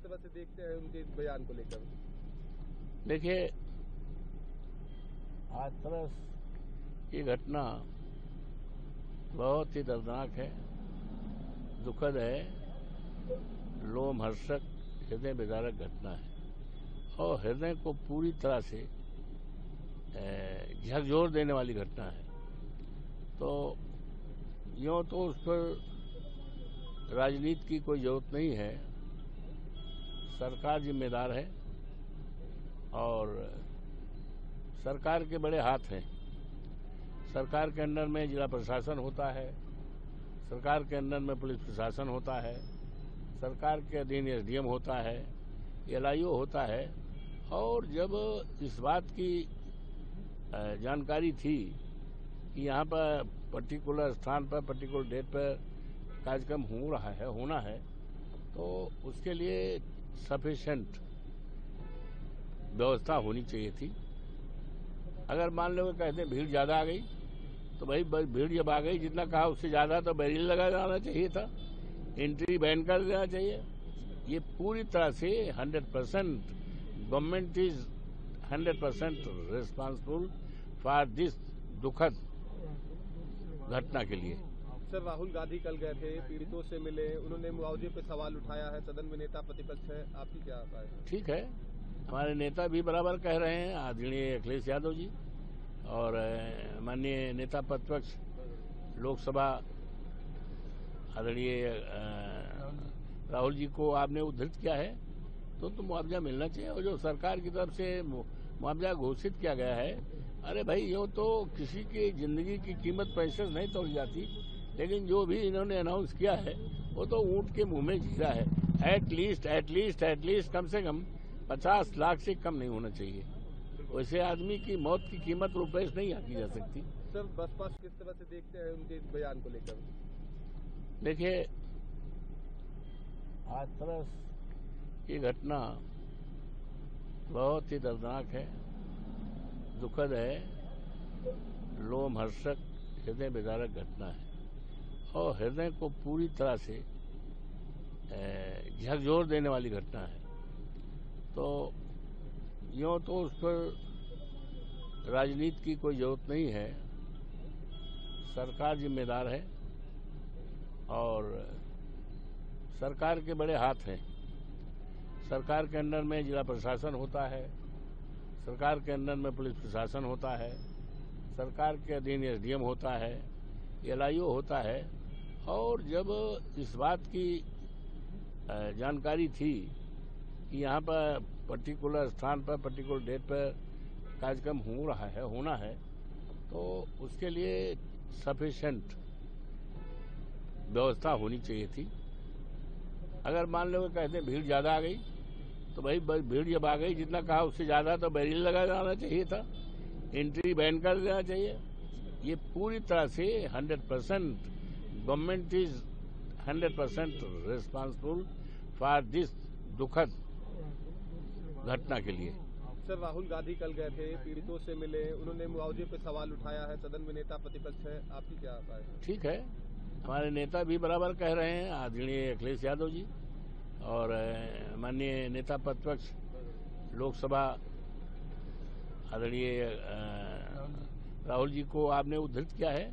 तरह से देखते हैं उनके इस बयान को लेकर? देखिए, हाथरस की घटना बहुत ही दर्दनाक है, दुखद है, लोमहर्षक, हृदय विदारक घटना है और हृदय को पूरी तरह से झकझोर देने वाली घटना है। तो यूँ तो उस पर राजनीति की कोई जरूरत नहीं है, सरकार जिम्मेदार है और सरकार के बड़े हाथ हैं। सरकार के अंडर में जिला प्रशासन होता है, सरकार के अंडर में पुलिस प्रशासन होता है, सरकार के अधीन एसडीएम होता है, एलआईओ होता है। और जब इस बात की जानकारी थी कि यहाँ पर पर्टिकुलर स्थान पर पर्टिकुलर डेट पर कार्यक्रम होना है, तो उसके लिए सफिशिएंट व्यवस्था होनी चाहिए थी। अगर मान लो कहते हैं भीड़ ज़्यादा आ गई, तो भाई भीड़ जब आ गई, जितना कहा उससे ज़्यादा तो बैरियर लगा जाना चाहिए था, एंट्री बैन कर देना चाहिए। ये पूरी तरह से 100% government is 100% responsible for this दुखद घटना के लिए। सर, राहुल गांधी कल गए थे, पीड़ितों से मिले, उन्होंने मुआवजे पे सवाल उठाया है, सदन में नेता प्रतिपक्ष है, आपकी क्या राय है? ठीक है, हमारे नेता भी बराबर कह रहे हैं, आदरणीय अखिलेश यादव जी और माननीय नेता प्रतिपक्ष लोकसभा आदरणीय राहुल जी को आपने उद्धृत किया है, तो मुआवजा मिलना चाहिए। और जो सरकार की तरफ से मुआवजा घोषित किया गया है, अरे भाई यूँ तो किसी की जिंदगी की कीमत पैसे से नहीं तोड़ जाती, लेकिन जो भी इन्होंने अनाउंस किया है वो तो ऊंट के मुंह में जीरा है। एटलीस्ट कम से कम 50 लाख से कम नहीं होना चाहिए। वैसे आदमी की मौत की कीमत रुपए से नहीं आकी जा सकती। सर, बसपा किस तरह से देखते हैं उनके इस बयान को लेकर? देखिए, हाथरस की घटना बहुत ही दर्दनाक है, दुखद है, लोमहर्षक, हृदय विदारक घटना है और हृदय को पूरी तरह से झकझोर देने वाली घटना है। तो यूँ तो उस पर राजनीति की कोई जरूरत नहीं है, सरकार जिम्मेदार है और सरकार के बड़े हाथ हैं। सरकार के अंडर में जिला प्रशासन होता है, सरकार के अंडर में पुलिस प्रशासन होता है, सरकार के अधीन एसडीएम होता है, एलआईओ होता है। और जब इस बात की जानकारी थी कि यहाँ पर पर्टिकुलर स्थान पर पर्टिकुलर डेट पर कार्यक्रम होना है, तो उसके लिए सफिशिएंट व्यवस्था होनी चाहिए थी। अगर मान लो कहते हैं भीड़ ज़्यादा आ गई, तो भाई भीड़ जब आ गई, जितना कहा उससे ज़्यादा तो बैरियर लगा जाना चाहिए था, एंट्री बैन कर देना चाहिए। ये पूरी तरह से 100% government is 100% responsible for this दुखद घटना के लिए। सर, राहुल गांधी कल गए थे, पीड़ितों से मिले, उन्होंने मुआवजे पे सवाल उठाया है, सदन में नेता प्रतिपक्ष है, आपकी क्या राय है? ठीक है, हमारे नेता भी बराबर कह रहे हैं, आदरणीय अखिलेश यादव जी और माननीय नेता प्रतिपक्ष लोकसभा आदरणीय राहुल जी को आपने उद्धृत किया है,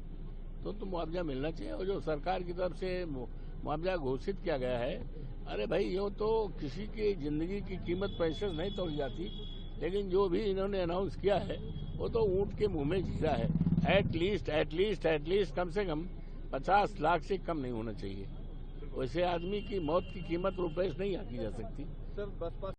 तो मुआवजा मिलना चाहिए। और जो सरकार की तरफ से मुआवजा घोषित किया गया है, अरे भाई यूँ तो किसी की जिंदगी की कीमत पैसे से नहीं तोड़ जाती, लेकिन जो भी इन्होंने अनाउंस किया है वो तो ऊंट के मुंह में जीरा है। एटलीस्ट कम से कम 50 लाख से कम नहीं होना चाहिए। वैसे आदमी की मौत की कीमत रुपए से नहीं आकी जा सकती। सर, बसपा